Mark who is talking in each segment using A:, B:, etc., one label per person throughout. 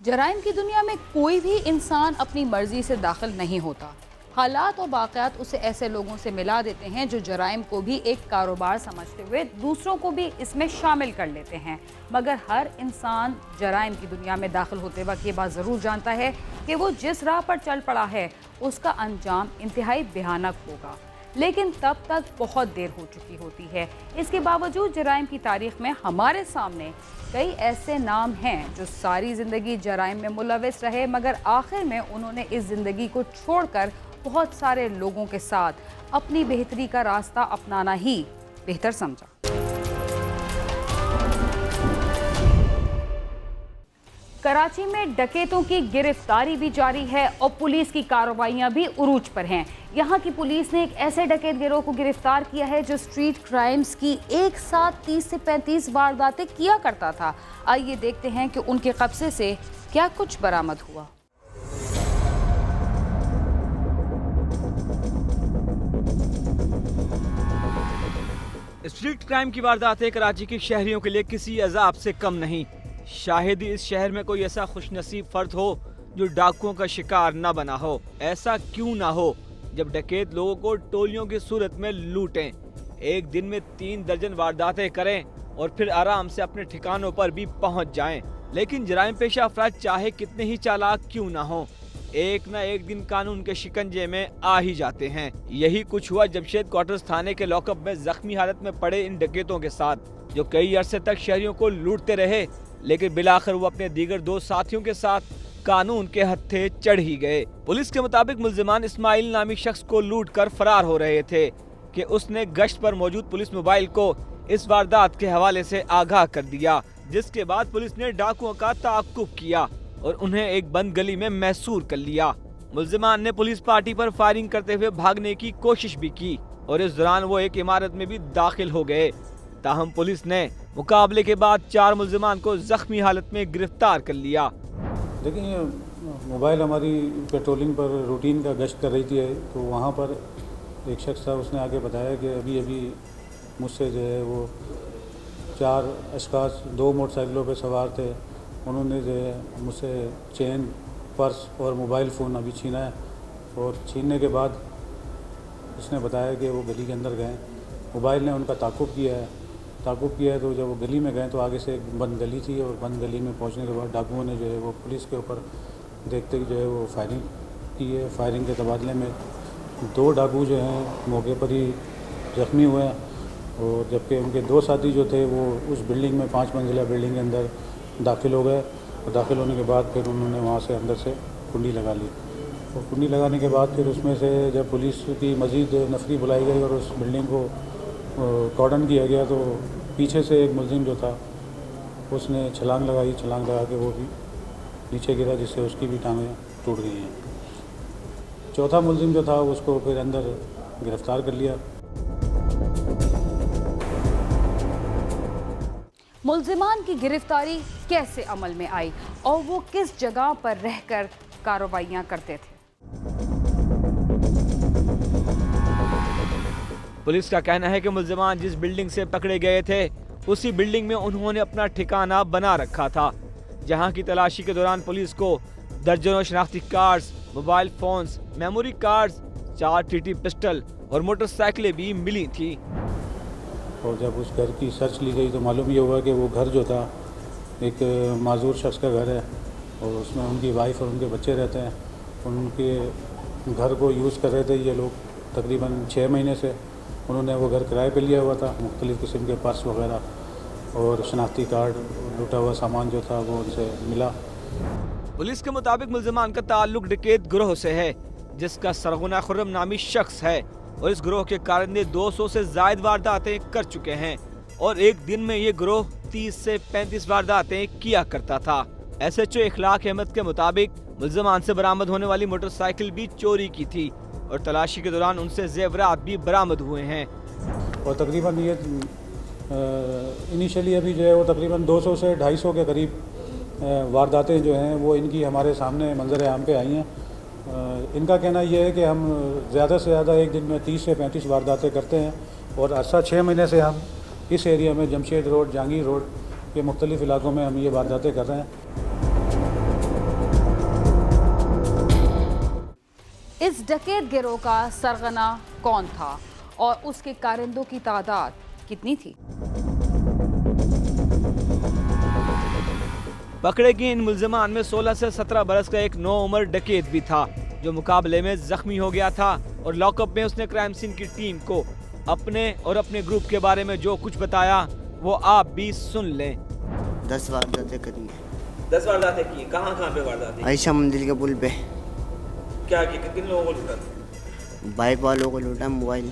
A: जराइम की दुनिया में कोई भी इंसान अपनी मर्जी से दाखिल नहीं होता। हालात और वाक़यात उसे ऐसे लोगों से मिला देते हैं जो जराइम को भी एक कारोबार समझते हुए दूसरों को भी इसमें शामिल कर लेते हैं। मगर हर इंसान जराइम की दुनिया में दाखिल होते वक्त ये बात ज़रूर जानता है कि वो जिस राह पर चल पड़ा है उसका अंजाम इंतहाई भयानक होगा, लेकिन तब तक बहुत देर हो चुकी होती है। इसके बावजूद जराइम की तारीख में हमारे सामने कई ऐसे नाम हैं जो सारी ज़िंदगी जराइम में मुलविस रहे, मगर आखिर में उन्होंने इस ज़िंदगी को छोड़कर बहुत सारे लोगों के साथ अपनी बेहतरी का रास्ता अपनाना ही बेहतर समझा। कराची में डकैतों की गिरफ्तारी भी जारी है और पुलिस की कार्रवाइयां भी उरूज पर हैं। यहां की पुलिस ने एक ऐसे डकैत गिरोह को गिरफ्तार किया है जो स्ट्रीट क्राइम्स की एक साथ 30 से 35 वारदातें किया करता था। आइए देखते हैं कि उनके कब्जे से क्या कुछ बरामद हुआ।
B: स्ट्रीट क्राइम की वारदातें कराची के शहरियों के लिए किसी अजाब से कम नहीं। शायद ही इस शहर में कोई ऐसा खुशनसीब फर्द हो जो डाकुओं का शिकार न बना हो। ऐसा क्यों ना हो जब डकैत लोगों को टोलियों की सूरत में लूटें, एक दिन में 3 दर्जन वारदातें करें और फिर आराम से अपने ठिकानों पर भी पहुंच जाएं। लेकिन जराइम पेशा अफराद चाहे कितने ही चालाक क्यों ना हो, एक न एक दिन कानून के शिकंजे में आ ही जाते हैं। यही कुछ हुआ जमशेद क्वार्टर्स थाने के लॉकअप में जख्मी हालत में पड़े इन डकैतों के साथ, जो कई अरसे तक शहरियों को लूटते रहे, लेकिन बिलाखिर वो अपने दीगर 2 साथियों के साथ कानून के हत्थे चढ़ ही गए। पुलिस के मुताबिक मुल्जिमान इस्माइल नामी शख्स को लूट कर फरार हो रहे थे कि उसने गश्त पर मौजूद पुलिस मोबाइल को इस वारदात के हवाले से आगाह कर दिया, जिसके बाद पुलिस ने डाकुओं का ताक़ुब किया और उन्हें एक बंद गली में महसूर कर लिया। मुल्जिमान ने पुलिस पार्टी पर फायरिंग करते हुए भागने की कोशिश भी की और इस दौरान वो एक इमारत में भी दाखिल हो गए। ताहम पुलिस ने मुकाबले के बाद 4 मुल्जिमान को जख्मी हालत में गिरफ्तार कर लिया।
C: देखिए, मोबाइल हमारी पेट्रोलिंग पर रूटीन का गश्त कर रही थी, तो वहाँ पर एक शख्स था, उसने आके बताया कि अभी अभी मुझसे जो है वो 4 अशखास 2 मोटरसाइकिलों पर सवार थे। उन्होंने जो है मुझसे चेन, पर्स और मोबाइल फ़ोन अभी छीना है और छीनने के बाद उसने बताया कि वो गली के अंदर गए। मोबाइल ने उनका ताक़ुब किया है तो जब वो गली में गए तो आगे से एक बंद गली थी और बंद गली में पहुंचने के बाद डाकुओं ने जो है वो पुलिस के ऊपर देखते ही जो है वो फायरिंग की है। फायरिंग के तबादले में 2 डाकू जो हैं मौके पर ही ज़ख्मी हुए हैं और जबकि उनके 2 साथी जो थे वो उस बिल्डिंग में 5 मंजिला बिल्डिंग के अंदर दाखिल हो गए और दाखिल होने के बाद फिर उन्होंने वहाँ से अंदर से कुंडी लगा ली और कुंडी लगाने के बाद फिर उसमें से जब पुलिस की मज़ीद नफरी बुलाई गई और उस बिल्डिंग को कॉर्डन किया गया तो पीछे से एक मुलजिम जो था उसने छलांग लगा के वो भी नीचे गिरा, जिससे उसकी भी टांगें टूट गई हैं। चौथा मुलजिम जो था उसको फिर अंदर गिरफ्तार कर लिया।
A: मुल्जिमान की गिरफ्तारी कैसे अमल में आई और वो किस जगह पर रहकर कार्रवाइयां करते थे?
B: पुलिस का कहना है कि मुल्जिमान जिस बिल्डिंग से पकड़े गए थे उसी बिल्डिंग में उन्होंने अपना ठिकाना बना रखा था, जहां की तलाशी के दौरान पुलिस को दर्जनों शनाख्ती cards, mobile phones, memory cards, 4 TT pistol और मोटरसाइकिलें भी मिली थी।
C: और जब उस घर की सर्च ली गई तो मालूम ये हुआ कि वो घर जो था एक माजूर शख्स का घर है और उसमें उनकी वाइफ और उनके बच्चे रहते हैं। उनके घर को यूज़ कर रहे थे ये लोग तकरीबन 6 महीने से। उन्होंने वो घर किराए पे लिया हुआ था। मुख्तलिफ़ किस्म के पर्स वगैरह और शनाख्ती कार्ड, लूटा हुआ सामान जो था वो उनसे मिला।
B: पुलिस के मुताबिक मुल्जिमान का ताल्लुक डकैत गिरोह से है जिसका सरगुना खुर्रम नामी शख्स है और इस गिरोह के कारंदे 200 से ज़ायद वारदातें कर चुके हैं और एक दिन में ये गिरोह 30 से 35 वारदातें किया करता था। SHO इखलाक अहमद के मुताबिक मुल्जिमान से बरामद होने वाली मोटरसाइकिल भी चोरी की थी और तलाशी के दौरान उनसे जेवरात भी बरामद हुए हैं।
C: और तकरीबन ये इनिशियली अभी जो है वो तकरीबन 200 से 250 के करीब वारदातें जो हैं वो इनकी हमारे सामने मंजर आम पे आई हैं। इनका कहना यह है कि हम ज़्यादा से ज़्यादा एक दिन में 30 से 35 वारदातें करते हैं और अर्सा 6 महीने से हम इस एरिया में जमशेद रोड, जहांगीर रोड के मुख्तलिफ़ इलाकों में हम ये वारदातें कर रहे हैं।
A: इस डकैत गिरोह का सरगना कौन था और उसके कारिंदों की तादाद कितनी थी?
B: पकड़े गए इन मुल्जिमान में 16 से 17 बरस का एक नौउम्र डकैत भी था, जो मुकाबले में जख्मी हो गया था और लॉकअप में उसने क्राइम सीन की टीम को अपने और अपने ग्रुप के बारे में जो कुछ बताया वो आप भी सुन लें।
D: 10 वारदातें करी
B: 10 वारदातें की। कहाँ पे वारदातें?
D: आयशा मंदिर के पुल पे।
B: क्या की? कितने लोगों को लूटा?
D: बाइक वालों को लूटा, मोबाइल।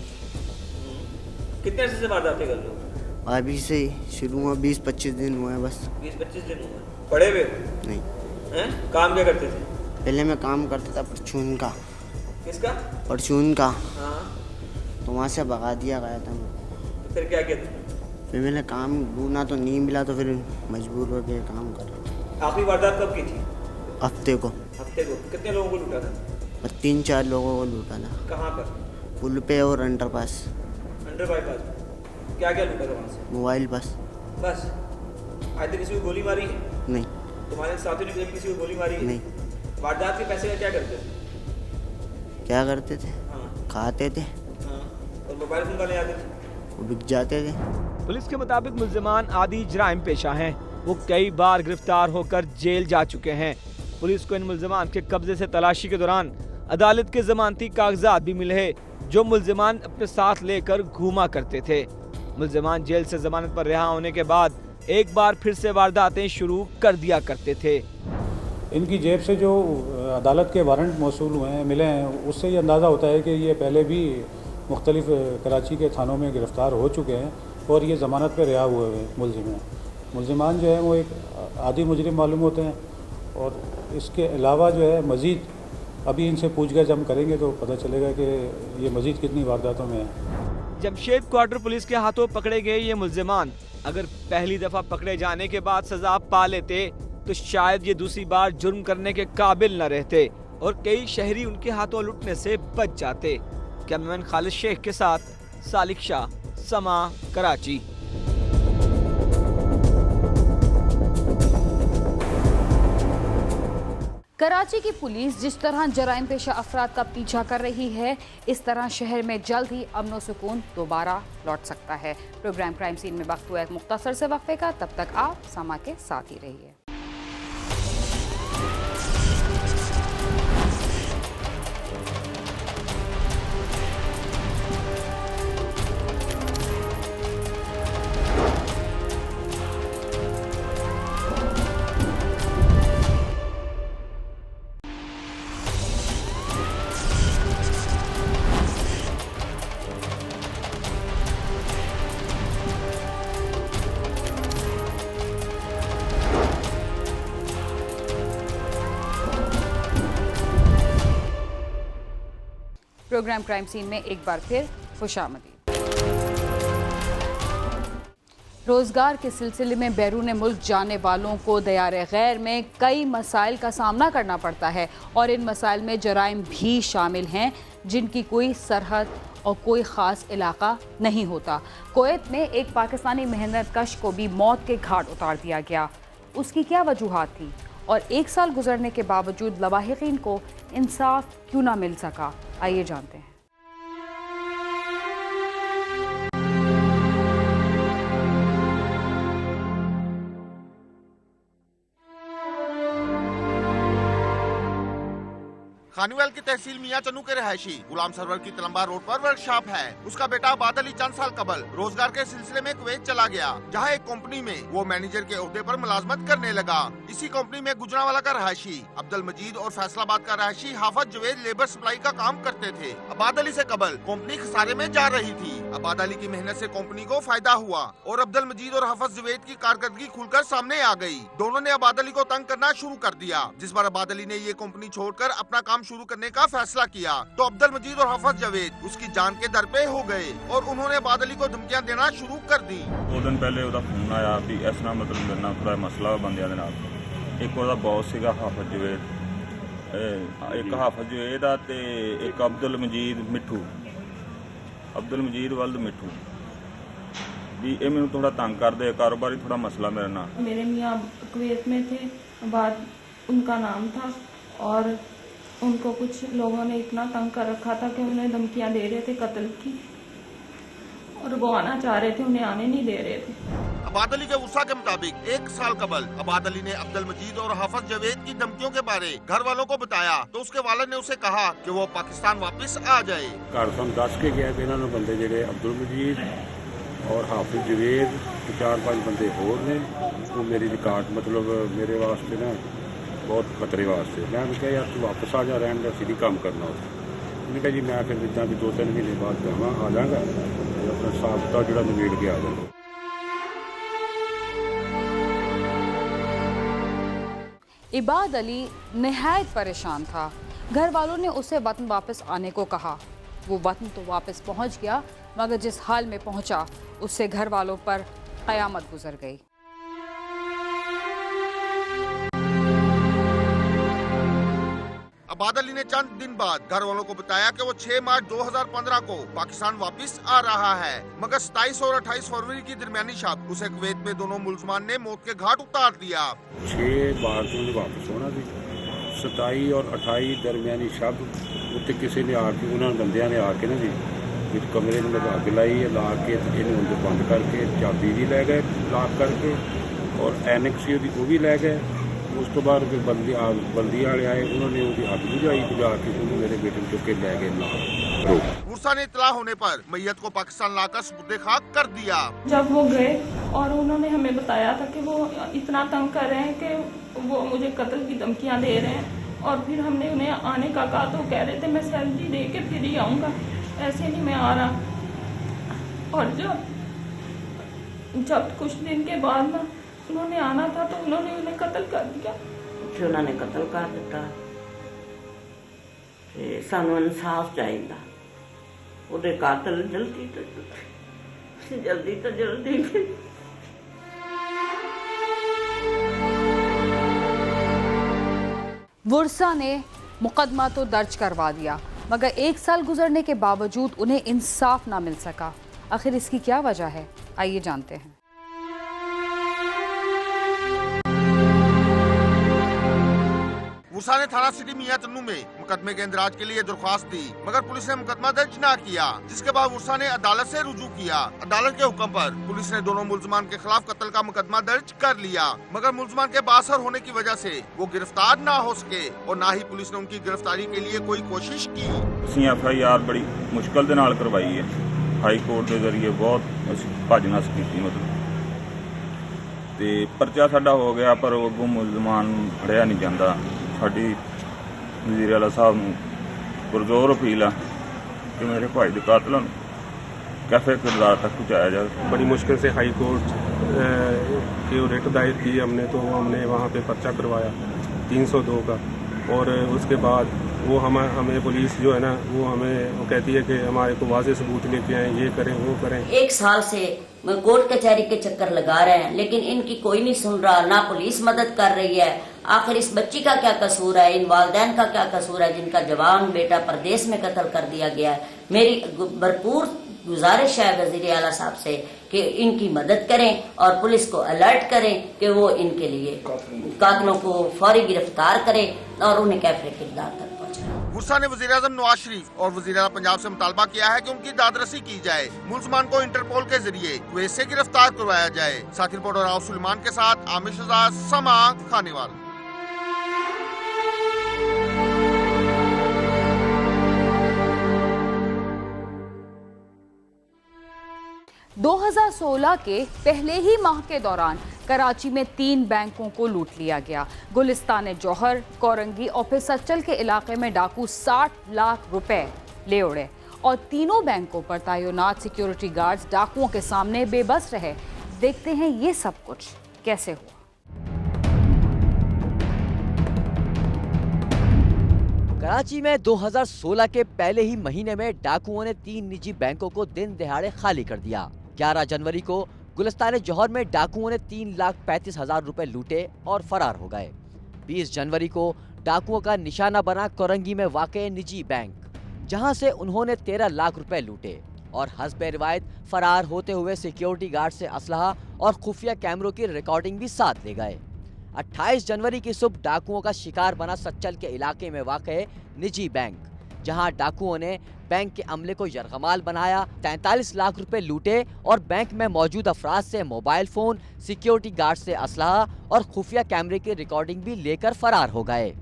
B: कितने अर्से से वारदातें कर लो?
D: अभी से ही शुरू हुआ, 20-25 दिन हुए हैं बस।
B: 20-25 दिन हुए। पढ़े हुए?
D: नहीं।
B: हैं? काम क्या करते थे?
D: पहले मैं काम करता था परचून का।
B: किसका?
D: परचून का।
B: हाँ।
D: तो वहाँ से भगा दिया गया था।
B: तो फिर क्या किया?
D: फिर मैंने काम ढूंढा तो नहीं मिला, तो फिर मजबूर हो गए काम कर।
B: आखिरी वारदात कब की थी?
D: हफ्ते को।
B: हफ्ते को। कितने लोगों को लूटा था?
D: 3-4 लोगों को लूटा था।
B: कहाँ पर?
D: पुल पे और अंडरपास।
B: Under bypass. क्या क्या लूटा था वहाँ से?
D: मोबाइल बस।
B: बस? आज तक किसी को गोली मारी है?
D: नहीं।
B: तुम्हारे साथियों ने कभी किसी को गोली मारी है?
D: नहीं।
B: वारदात के पैसे का क्या करते थे?
D: क्या करते थे?
B: हाँ।
D: खाते थे।
B: हाँ। और मोबाइल फोन का ले आते थे?
D: वो बिक जाते थे।
B: पुलिस के मुताबिक मुल्जिमान आदि जराइम पेशा हैं। वो कई बार गिरफ्तार होकर जेल जा चुके हैं। पुलिस को इन मुल्जिमान के कब्जे से तलाशी के दौरान अदालत के जमानती कागजात भी मिले हैं, जो मुल्जिमान अपने साथ लेकर घूमा करते थे। मुल्जिमान जेल से जमानत पर रिहा होने के बाद एक बार फिर से वारदातें शुरू कर दिया करते थे।
C: इनकी जेब से जो अदालत के वारंट मौसूल हुए हैं, मिले हैं, उससे ये अंदाज़ा होता है कि ये पहले भी मुख्तलिफ कराची के थानों में गिरफ़्तार हो चुके हैं और ये ज़मानत पर रिहा हुए हुए मुल्जिमान जो है वो एक आदी मुजरिम मालूम होते हैं। और इसके अलावा जो है मज़ीद अभी इनसे पूछताछ हम करेंगे तो पता चलेगा कि ये मज़ीद कितनी वारदातों में है।
B: जमशेद क्वार्टर पुलिस के हाथों पकड़े गए ये मुल्जिमान अगर पहली दफ़ा पकड़े जाने के बाद सजा पा लेते तो शायद ये दूसरी बार जुर्म करने के काबिल न रहते और कई शहरी उनके हाथों लुटने से बच जाते। कैमरामैन खालिद शेख के साथ सालिक शाह, समा, कराची।
A: कराची की पुलिस जिस तरह जराइम पेशा अफराद का पीछा कर रही है, इस तरह शहर में जल्द ही अमन व सुकून दोबारा लौट सकता है। प्रोग्राम क्राइम सीन में वक्त हुआ एक मुख्तसर से वक्फे का, तब तक आप समा के साथ ही रहिए। प्रोग्राम क्राइम सीन में एक बार फिर खुशामदीद। रोजगार के सिलसिले में बैरून मुल्क जाने वालों को दयारे गैर में कई मसाइल का सामना करना पड़ता है और इन मसाइल में जराइम भी शामिल हैं जिनकी कोई सरहद और कोई ख़ास इलाका नहीं होता। कुवैत में एक पाकिस्तानी मेहनत कश को भी मौत के घाट उतार दिया गया। उसकी क्या वजूहात थी और 1 साल गुजरने के बावजूद लवाहिकीन को इंसाफ क्यों ना मिल सका, आइए जानते हैं।
E: खानीवाल की तहसील मियां चन्नू के रहायशी गुलाम सरवर की तलम्बा रोड पर वर्कशॉप है। उसका बेटा बादल ही चंद साल कबल रोजगार के सिलसिले में कुवैत चला गया, जहां एक कंपनी में वो मैनेजर के ओहदे पर मुलाजमत करने लगा। इसी कंपनी में गुजरांवाला का रहायशी अब्दुल मजीद और फैसलाबाद का रहायशी हाफिज जवेद लेबर सप्लाई का काम करते थे। अबाद अली से कबल कंपनी खसारे में जा रही थी। अबाद अली की मेहनत से कंपनी को फायदा हुआ और अब्दुल मजीद और हाफिज जवेद की कारकर्दगी खुलकर सामने आ गई। दोनों ने अबाद अली को तंग करना शुरू कर दिया, जिस पर अबाद अली ने ये कंपनी छोड़कर अपना काम शुरू करने का फैसला किया तो अब्दुल मजीद और हाफिज जवेद उसकी जान के दर पे हो गए और उन्होंने अबाद अली को धमकियां देना शुरू कर दी।
F: 2 दिन पहले ਉਹਦਾ ਫੋਨ ਆਇਆ ਵੀ ਇਸ ਨਾਲ ਮਤਲਬ ਮੇਰੇ ਨਾਲ ਥੋੜਾ ਮਸਲਾ ਬੰਦਿਆਂ ਦੇ ਨਾਲ। ਇੱਕ ਉਹਦਾ ਬੌਸ ਸੀਗਾ ਹਾਫਿਜ਼ ਜਵੇਦ, ਇੱਕ ਹਾਫਿਜ਼ ਜਵੇਦ ਆ ਤੇ ਇੱਕ ਅਬਦੁਲ ਮਜੀਦ ਮਿੱਠੂ, ਅਬਦੁਲ ਮਜੀਦ ਵਲਦ ਮਿੱਠੂ ਵੀ ਇਹ ਮੈਨੂੰ ਥੋੜਾ ਤੰਗ ਕਰਦੇ, ਕਾਰੋਬਾਰੀ ਥੋੜਾ ਮਸਲਾ ਮੇਰੇ ਨਾਲ।
G: मेरे मियाँ कुवैत में थे, बाद उनका नाम था और उनको कुछ लोगों ने इतना तंग कर रखा था कि उन्हें धमकियां दे रहे थे कत्ल की, और वो आना चाह रहे थे, उन्हें आने नहीं दे रहे थे।
E: अबाद अली के उर्सा के मुताबिक 1 साल कबल अबाद अली ने अब्दुल मजीद और हाफिज जवेद की धमकियों के बारे घर वालों को बताया तो उसके वालिद ने उसे कहा कि वो पाकिस्तान वापस आ जाए।
H: घर सानू दस के गया कि इन्होंने बंदे जेडे अब्दुल मजीद और हाफिज जवेद 4-5 बंदे होर ने, वो मेरी रिकॉर्ड मतलब मेरे वास्ते ना बहुत खतरे वास्ते। मैं कहा यार तू वापस आ जा, रहन दे, सीधी काम करना हो। उन्होंने कहा जी मैं फिर जिदा भी 2-3 महीने बाद जावा आ जाऊँगा, अपना साबता जोड़ा नवेड़ के आ जाऊँगा।
A: इबाद अली निहायत परेशान था। घर वालों ने उसे वतन वापस आने को कहा। वो वतन तो वापस पहुंच गया, मगर जिस हाल में पहुंचा उससे घर वालों पर क़यामत गुजर गई।
E: अबाद अली ने चंद दिन बाद घर वालों को बताया कि वो 6 मार्च 2015 को पाकिस्तान वापस आ रहा है, मगर 27 और 28 फरवरी की दरमियानी शब उसे कुवैत में दोनों मुल्ज़मान ने मौत के घाट उतार दिया।
H: 6 मार्च को वापस होना थी, 27 और 28 दरमियानी शब उत्ते किसी ने आके उन्होंने बंदियां ने आके ना जी इस कमरे में अग लाई है, ला के इन्हें अंदर बंद करके चाबी भी लै गए लॉक करके, और एनक सी वो भी लै गए। उस तो बाद फिर बल्दी वाले आए, उन्होंने उसकी अग बुझाई, बुझा के उन्होंने मेरे बेटे को चुक के लै गए नाल।
E: उर्सा ने इतला होने पर मैयत को पाकिस्तान लाकर सुपुर्द खाक कर दिया।
G: जब वो गए और उन्होंने हमें बताया था कि वो इतना तंग कर रहे हैं कि वो मुझे कत्ल की धमकियां दे रहे हैं, और फिर हमने उन्हें आने का कहा तो कह रहे थे मैं सैलरी दे के फिर ही आऊँगा, ऐसे नहीं मैं आ रहा। और जब कुछ दिन के बाद ना उन्होंने आना था तो उन्होंने उन्हें कत्ल कर दिया।
I: फिर उन्होंने कत्ल कर दिता। सानू इंसाफ चाहिए, ਉਹਦੇ ਕਾਤਲ ਜਲਦੀ ਤੋਂ ਜਲਦੀ।
A: वुर्सा ने मुकदमा तो दर्ज करवा दिया, मगर 1 साल गुजरने के बावजूद उन्हें इंसाफ ना मिल सका। आखिर इसकी क्या वजह है, आइए जानते हैं।
E: उर्सा ने थाना सिटी मियां चन्नू में मुकदमे के इंदराज के लिए दरख्वास्त दी, मगर पुलिस ने मुकदमा दर्ज न किया, जिसके बाद उर्सा ने अदालत से रुजू किया। अदालत के हुक्म पर पुलिस ने दोनों मुल्जमान के खिलाफ कत्ल का मुकदमा दर्ज कर लिया, मगर मुल्जमान के बासर होने की वजह से वो गिरफ्तार न हो सके और न ही पुलिस ने उनकी गिरफ्तारी के लिए कोई कोशिश की।
F: ਅਸੀਂ FIR बड़ी मुश्किल ਦੇ ਨਾਲ ਕਰਵਾਈ ਹੈ, ਹਾਈ ਕੋਰਟ ਦੇ ਜ਼ਰੀਏ ਬਹੁਤ ਅਸੀਂ ਭੱਜ ਨੱਸ ਕੀਤੀ ਮਤਲਬ, ਤੇ ਪਰਚਾ ਸਾਡਾ ਹੋ ਗਿਆ, ਪਰ ਉਹ ਅੱਗੋਂ ਮੁਲਜ਼ਮਾਨ ਫੜਿਆ ਨਹੀਂ ਜਾਂਦਾ। ਸਾਡੀ ਵਜ਼ੀਰ ਆਲਾ ਸਾਹਿਬ ਨੂੰ ਪੁਰਜ਼ੋਰ ਅਪੀਲ ਆ ਕਿ ਮੇਰੇ ਭਾਈ ਦੇ ਕਾਤਲਾਂ ਨੂੰ कैफे किरदार तक पहुँचाया जाए।
J: बड़ी मुश्किल से हाई कोर्ट की रिट दायर की हमने, तो हमने वहाँ पे पर्चा करवाया 302 का, और उसके बाद वो हमें पुलिस जो है ना वो हमें वो कहती है कि हमारे को वाज़ेह सबूत लेके आए, ये करें वो करें।
I: 1 साल से कोर्ट कचहरी के चक्कर लगा रहे हैं, लेकिन इनकी कोई नहीं सुन रहा, ना पुलिस मदद कर रही है। आखिर इस बच्ची का क्या कसूर है, इन वालिदैन का क्या कसूर है जिनका जवान बेटा परदेश में कत्ल कर दिया गया है। मेरी भरपूर गुजारिश है वजीर आला साहब से कि इनकी मदद करें और पुलिस को अलर्ट करें कि वो इनके लिए कातलों को फौरी गिरफ्तार करें और उन्हें कैफे किरदार तक पहुँचाएं।
E: उर्सा ने वज़ीर आज़म नवाज शरीफ और वज़ीर आला पंजाब से मुतालबा किया है कि उनकी दादरसी की जाए, मुल्ज़मान को इंटरपोल के जरिए कुवैत से गिरफ्तार करवाया जाए। साथी रिपोर्टर राव सुलेमान के साथ आमिर शहजाद, समा खानेवाल।
A: 2016 के पहले ही माह के दौरान कराची में 3 बैंकों को लूट लिया गया। गुलिस्तान जौहर, कोरंगी और फिर सच्चल के इलाके में डाकू 60 लाख रुपए ले उड़े और तीनों बैंकों पर तैनात सिक्योरिटी गार्ड्स डाकुओं के सामने बेबस रहे। देखते हैं ये सब कुछ कैसे हुआ।
K: कराची में 2016 के पहले ही महीने में डाकुओं ने 3 निजी बैंकों को दिन दहाड़े खाली कर दिया। 11 जनवरी को गुलिस्तान जौहर में डाकुओं ने 3,35,000 रुपए लूटे और फरार हो गए। 20 जनवरी को डाकुओं का निशाना बना कोरंगी में वाक़े निजी बैंक, जहां से उन्होंने 13 लाख रुपए लूटे और हस्बे रिवायत फरार होते हुए सिक्योरिटी गार्ड से असलहा और खुफिया कैमरों की रिकॉर्डिंग भी साथ ले गए। 28 जनवरी की सुबह डाकुओं का शिकार बना सच्चल के इलाके में वाक़े निजी बैंक, जहां डाकुओं ने बैंक के अमले को यरगमाल बनाया, 43 लाख रुपए लूटे और बैंक में मौजूद अफराद से मोबाइल फोन, सिक्योरिटी गार्ड से असलहा और खुफिया कैमरे की रिकॉर्डिंग भी लेकर फरार हो गए।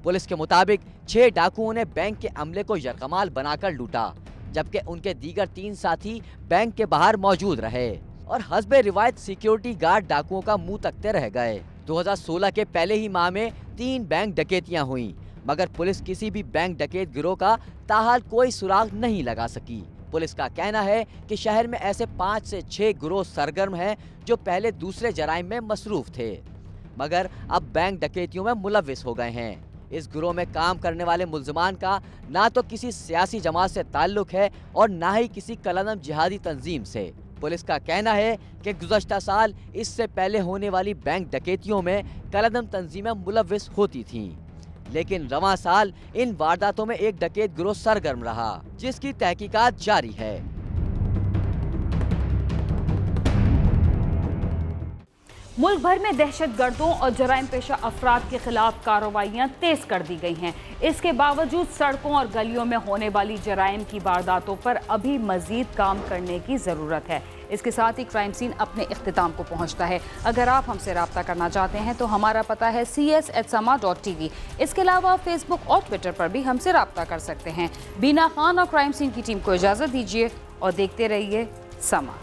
K: पुलिस के मुताबिक 6 डाकुओं ने बैंक के अमले को यरगमाल बनाकर लूटा, जबकि उनके दीगर 3 साथी बैंक के बाहर मौजूद रहे और हस्बे रिवायत सिक्योरिटी गार्ड डाकुओं का मुंह तकते रह गए। 2016 के पहले ही माह में 3 बैंक डकैतियां हुई, मगर पुलिस किसी भी बैंक डकैत गिरोह का ताहाल कोई सुराग नहीं लगा सकी। पुलिस का कहना है कि शहर में ऐसे 5 से 6 गिरोह सरगर्म हैं जो पहले दूसरे जराइम में मसरूफ थे, मगर अब बैंक डकैतियों में मुलव्विस हो गए हैं। इस गिरोह में काम करने वाले मुल्ज़िमान का ना तो किसी सियासी जमात से ताल्लुक है और ना ही किसी कलअदम जिहादी तंजीम से। पुलिस का कहना है कि गुज़श्ता साल इससे पहले होने वाली बैंक डकैतियों में कलअदम तंजीमें मुलव्विस होती थीं, लेकिन रवां साल इन वारदातों में एक डकैत गिरोह सरगर्म रहा, जिसकी तहकीकात जारी है।
A: मुल्क भर में दहशतगर्दों और जराइम पेशा अफराद के खिलाफ कार्रवाइयां तेज कर दी गई हैं। इसके बावजूद सड़कों और गलियों में होने वाली जराइम की वारदातों पर अभी मजीद काम करने की ज़रूरत है। इसके साथ ही क्राइम सीन अपने इख्तिताम को पहुंचता है। अगर आप हमसे रब्ता करना चाहते हैं तो हमारा पता है cs@sama.tv। इसके अलावा फेसबुक और ट्विटर पर भी हमसे रब्ता कर सकते हैं। बीना खान और क्राइम सीन की टीम को इजाज़त दीजिए और देखते रहिए समा।